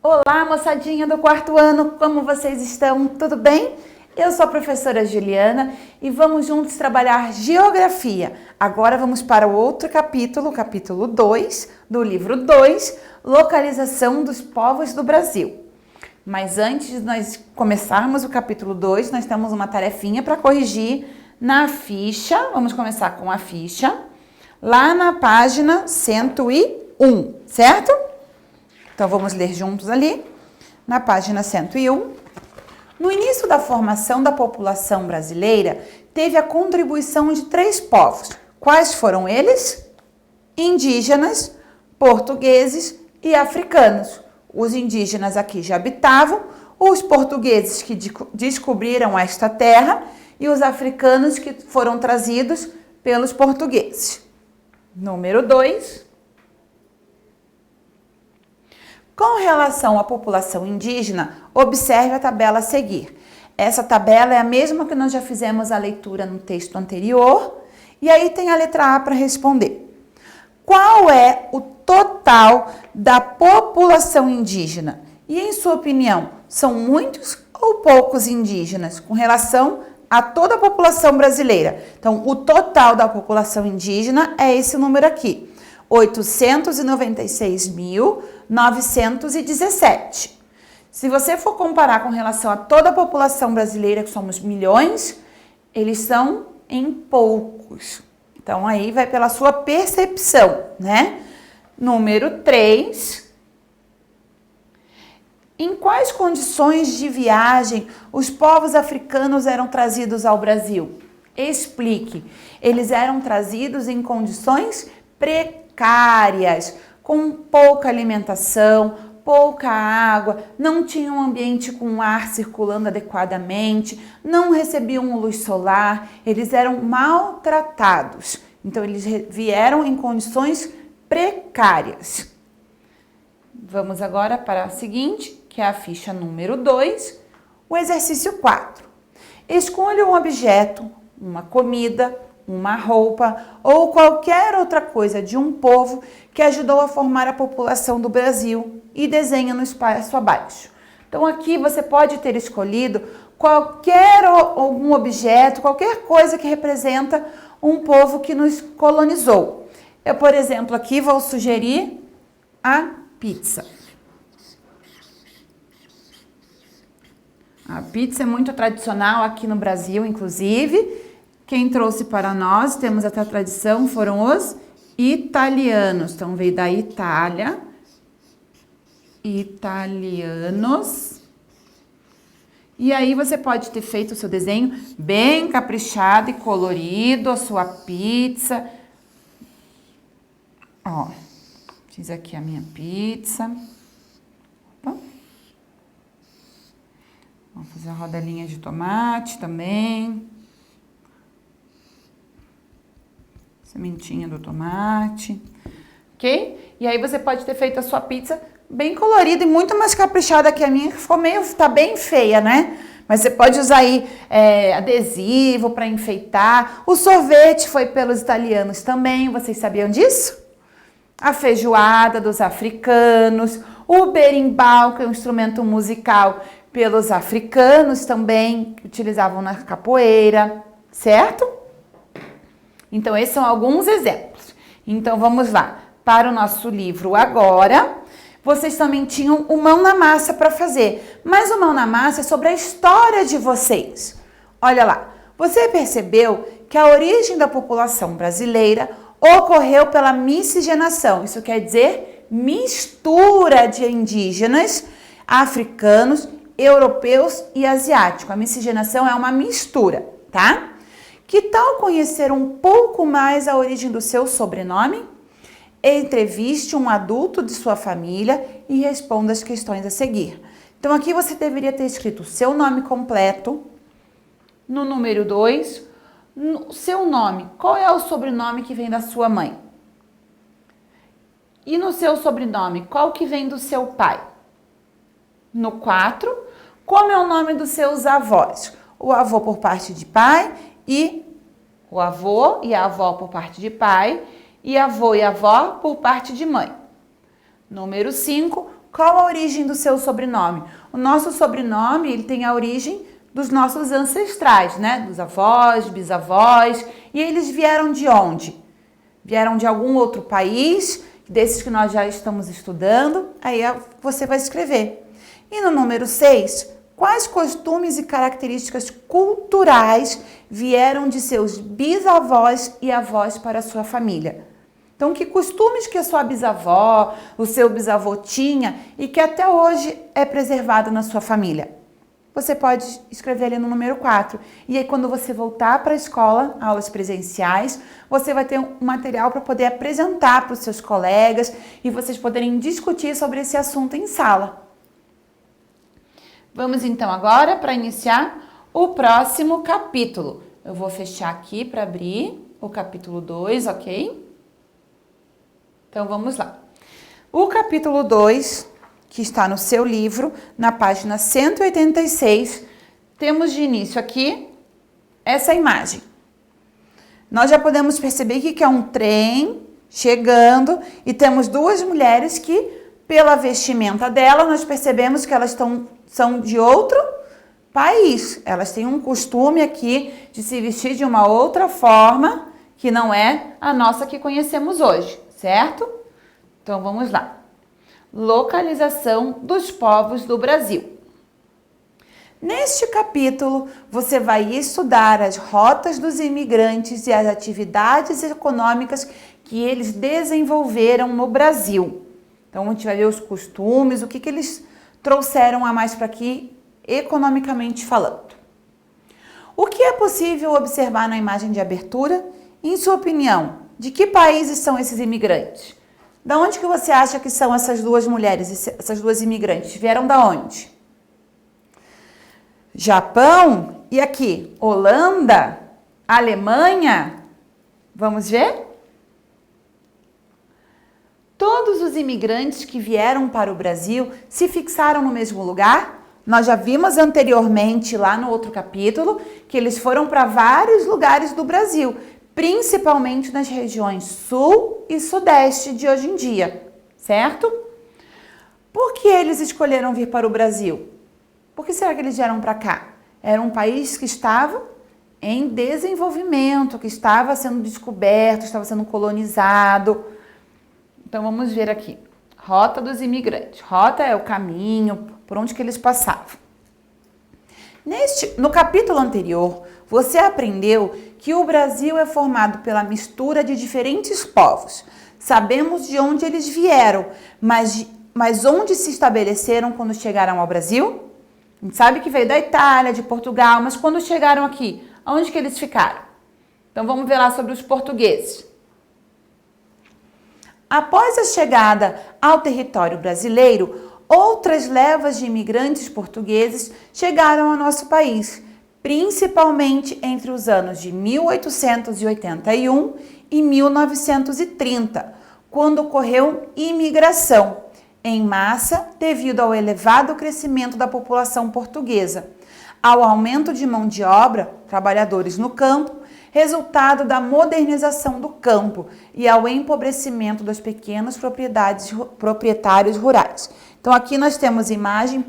Olá, moçadinha do quarto ano, como vocês estão? Tudo bem? Eu sou a professora Juliana e vamos juntos trabalhar geografia. Agora vamos para o outro capítulo, capítulo 2 do livro 2, Localização dos Povos do Brasil. Mas antes de nós começarmos o capítulo 2, nós temos uma tarefinha para corrigir na ficha. Vamos começar com a ficha, lá na página 101, certo? Então, vamos ler juntos ali, na página 101. No início da formação da população brasileira, teve a contribuição de 3 povos. Quais foram eles? Indígenas, portugueses e africanos. Os indígenas aqui já habitavam, os portugueses que descobriram esta terra e os africanos que foram trazidos pelos portugueses. Número 2. Com relação à população indígena, observe a tabela a seguir. Essa tabela é a mesma que nós já fizemos a leitura no texto anterior, e aí tem a letra A para responder. Qual é o total da população indígena? E, em sua opinião, são muitos ou poucos indígenas com relação a toda a população brasileira? Então, o total da população indígena é esse número aqui. 896.917. Se você for comparar com relação a toda a população brasileira, que somos milhões, eles são em poucos. Então, aí vai pela sua percepção, né? Número 3. Em quais condições de viagem os povos africanos eram trazidos ao Brasil? Explique. Eles eram trazidos em condições precárias, com pouca alimentação, pouca água, não tinham um ambiente com ar circulando adequadamente, não recebiam luz solar, eles eram maltratados. Então, eles vieram em condições precárias. Vamos agora para a seguinte, que é a ficha número 2, o exercício 4. Escolha um objeto, uma comida, uma roupa ou qualquer outra coisa de um povo que ajudou a formar a população do Brasil e desenha no espaço abaixo. Então, aqui você pode ter escolhido algum objeto, qualquer coisa que representa um povo que nos colonizou. Eu, por exemplo, aqui vou sugerir a pizza. A pizza é muito tradicional aqui no Brasil, inclusive. Quem trouxe para nós, temos essa tradição, foram os italianos. Então, veio da Itália. Italianos. E aí, você pode ter feito o seu desenho bem caprichado e colorido, a sua pizza. Ó, fiz aqui a minha pizza. Opa. Vamos fazer a rodelinha de tomate também. Sementinha do tomate, ok? E aí você pode ter feito a sua pizza bem colorida e muito mais caprichada que a minha, que ficou tá bem feia, né? Mas você pode usar aí adesivo para enfeitar. O sorvete foi pelos italianos também, vocês sabiam disso? A feijoada dos africanos, o berimbau, que é um instrumento musical, pelos africanos também, que utilizavam na capoeira, certo? Então, esses são alguns exemplos. Então, vamos lá. Para o nosso livro agora, vocês também tinham o Mão na Massa para fazer. Mas o Mão na Massa é sobre a história de vocês. Olha lá. Você percebeu que a origem da população brasileira ocorreu pela miscigenação. Isso quer dizer mistura de indígenas, africanos, europeus e asiáticos. A miscigenação é uma mistura, tá? Que tal conhecer um pouco mais a origem do seu sobrenome? Entreviste um adulto de sua família e responda as questões a seguir. Então, aqui você deveria ter escrito o seu nome completo. No número 2, seu nome. Qual é o sobrenome que vem da sua mãe? E no seu sobrenome, qual que vem do seu pai? No 4, como é o nome dos seus avós? O avô por parte de pai e o avô e a avó por parte de pai, e avô e avó por parte de mãe. Número 5, Qual a origem do seu sobrenome? O nosso sobrenome, ele tem a origem dos nossos ancestrais, né? Dos avós, bisavós. E eles vieram de onde? Vieram de algum outro país, desses que nós já estamos estudando. Aí você vai escrever. E no número 6, quais costumes e características culturais vieram de seus bisavós e avós para a sua família? Então, que costumes que a sua bisavó, o seu bisavô tinha e que até hoje é preservado na sua família? Você pode escrever ali no número 4. E aí, quando você voltar para a escola, aulas presenciais, você vai ter um material para poder apresentar para os seus colegas e vocês poderem discutir sobre esse assunto em sala. Vamos então agora para iniciar o próximo capítulo. Eu vou fechar aqui para abrir o capítulo 2, ok? Então, vamos lá. O capítulo 2, que está no seu livro, na página 186, temos de início aqui essa imagem. Nós já podemos perceber que é um trem chegando e temos duas mulheres que, pela vestimenta dela, nós percebemos que elas são de outro país. Elas têm um costume aqui de se vestir de uma outra forma que não é a nossa que conhecemos hoje. Certo? Então, vamos lá. Localização dos povos do Brasil. Neste capítulo, você vai estudar as rotas dos imigrantes e as atividades econômicas que eles desenvolveram no Brasil. Então, a gente vai ver os costumes, o que eles trouxeram a mais para aqui, economicamente falando. O que é possível observar na imagem de abertura? Em sua opinião, de que países são esses imigrantes? Da onde que você acha que são essas duas mulheres, essas duas imigrantes? Vieram da onde? Japão e aqui, Holanda, Alemanha. Vamos ver? Todos os imigrantes que vieram para o Brasil se fixaram no mesmo lugar? Nós já vimos anteriormente lá no outro capítulo que eles foram para vários lugares do Brasil, principalmente nas regiões sul e sudeste de hoje em dia, certo? Por que eles escolheram vir para o Brasil? Por que será que eles vieram para cá? Era um país que estava em desenvolvimento, que estava sendo descoberto, estava sendo colonizado. Então, vamos ver aqui. Rota dos imigrantes. Rota é o caminho por onde que eles passavam. No capítulo anterior, você aprendeu que o Brasil é formado pela mistura de diferentes povos. Sabemos de onde eles vieram, mas onde se estabeleceram quando chegaram ao Brasil? A gente sabe que veio da Itália, de Portugal, mas quando chegaram aqui, onde que eles ficaram? Então vamos ver lá sobre os portugueses. Após a chegada ao território brasileiro, outras levas de imigrantes portugueses chegaram ao nosso país, principalmente entre os anos de 1881 e 1930, quando ocorreu imigração em massa devido ao elevado crescimento da população portuguesa, ao aumento de mão de obra, trabalhadores no campo, resultado da modernização do campo e ao empobrecimento dos pequenos proprietários rurais. Então, aqui nós temos imagem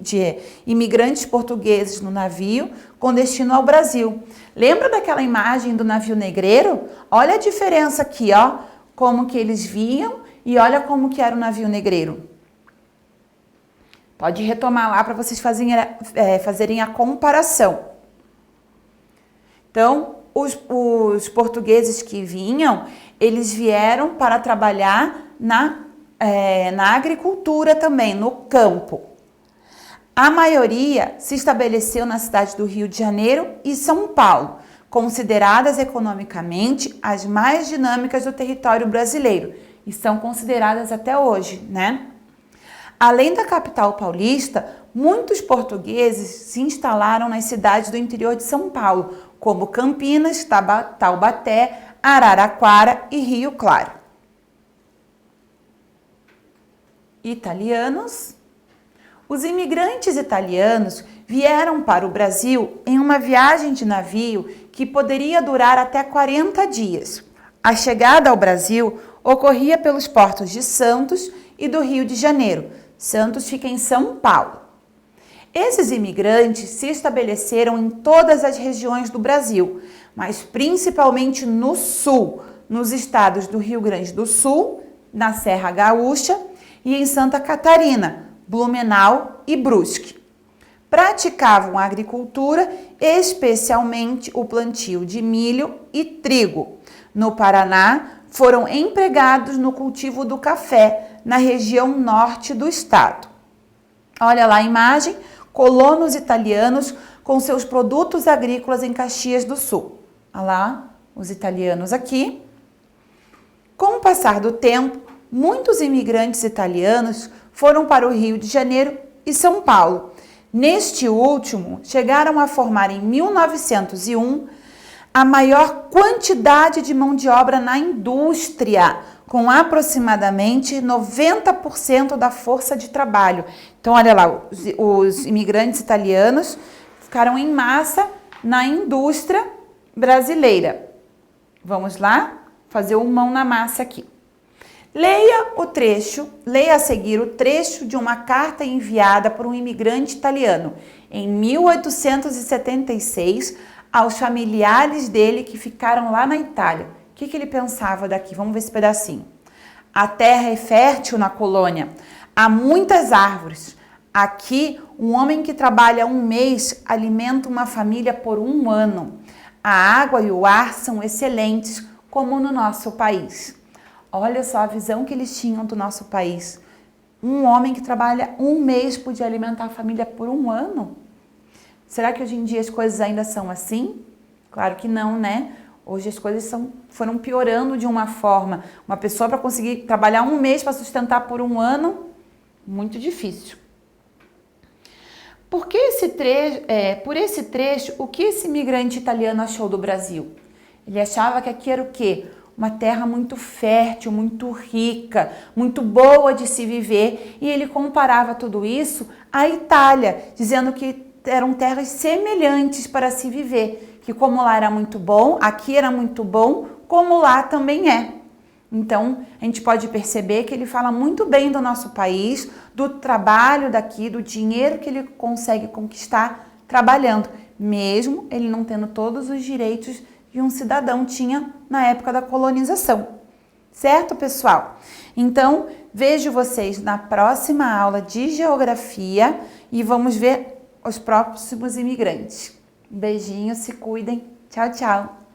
de imigrantes portugueses no navio com destino ao Brasil. Lembra daquela imagem do navio negreiro? Olha a diferença aqui, ó, como que eles vinham e olha como que era o navio negreiro. Pode retomar lá para vocês fazerem a comparação. Então, os portugueses que vinham, eles vieram para trabalhar na agricultura também, no campo. A maioria se estabeleceu na cidade do Rio de Janeiro e São Paulo, consideradas economicamente as mais dinâmicas do território brasileiro e são consideradas até hoje, né? Além da capital paulista, muitos portugueses se instalaram nas cidades do interior de São Paulo, como Campinas, Taubaté, Araraquara e Rio Claro. Italianos. Os imigrantes italianos vieram para o Brasil em uma viagem de navio que poderia durar até 40 dias. A chegada ao Brasil ocorria pelos portos de Santos e do Rio de Janeiro, Santos fica em São Paulo. Esses imigrantes se estabeleceram em todas as regiões do Brasil, mas principalmente no sul, nos estados do Rio Grande do Sul, na Serra Gaúcha e em Santa Catarina, Blumenau e Brusque. Praticavam a agricultura, especialmente o plantio de milho e trigo. No Paraná, foram empregados no cultivo do café, na região norte do estado. Olha lá a imagem, colonos italianos com seus produtos agrícolas em Caxias do Sul. Olha lá os italianos aqui. Com o passar do tempo, muitos imigrantes italianos foram para o Rio de Janeiro e São Paulo. Neste último, chegaram a formar em 1901 a maior quantidade de mão de obra na indústria, com aproximadamente 90% da força de trabalho. Então, olha lá, os imigrantes italianos ficaram em massa na indústria brasileira. Vamos lá fazer um mão na massa aqui. Leia a seguir o trecho de uma carta enviada por um imigrante italiano em 1876 aos familiares dele que ficaram lá na Itália. O que ele pensava daqui? Vamos ver esse pedacinho. A terra é fértil na colônia. Há muitas árvores. Aqui, um homem que trabalha um mês alimenta uma família por um ano. A água e o ar são excelentes, como no nosso país. Olha só a visão que eles tinham do nosso país. Um homem que trabalha um mês podia alimentar a família por um ano? Será que hoje em dia as coisas ainda são assim? Claro que não, né? Hoje as coisas foram piorando de uma forma. Uma pessoa para conseguir trabalhar um mês para sustentar por um ano, muito difícil. Por esse trecho, o que esse imigrante italiano achou do Brasil? Ele achava que aqui era o quê? Uma terra muito fértil, muito rica, muito boa de se viver. E ele comparava tudo isso à Itália, dizendo que eram terras semelhantes para se viver, que como lá era muito bom, aqui era muito bom, como lá também é. Então, a gente pode perceber que ele fala muito bem do nosso país, do trabalho daqui, do dinheiro que ele consegue conquistar trabalhando, mesmo ele não tendo todos os direitos que um cidadão tinha na época da colonização. Certo, pessoal? Então, vejo vocês na próxima aula de geografia e vamos ver os próximos imigrantes. Um beijinho, se cuidem. Tchau, tchau.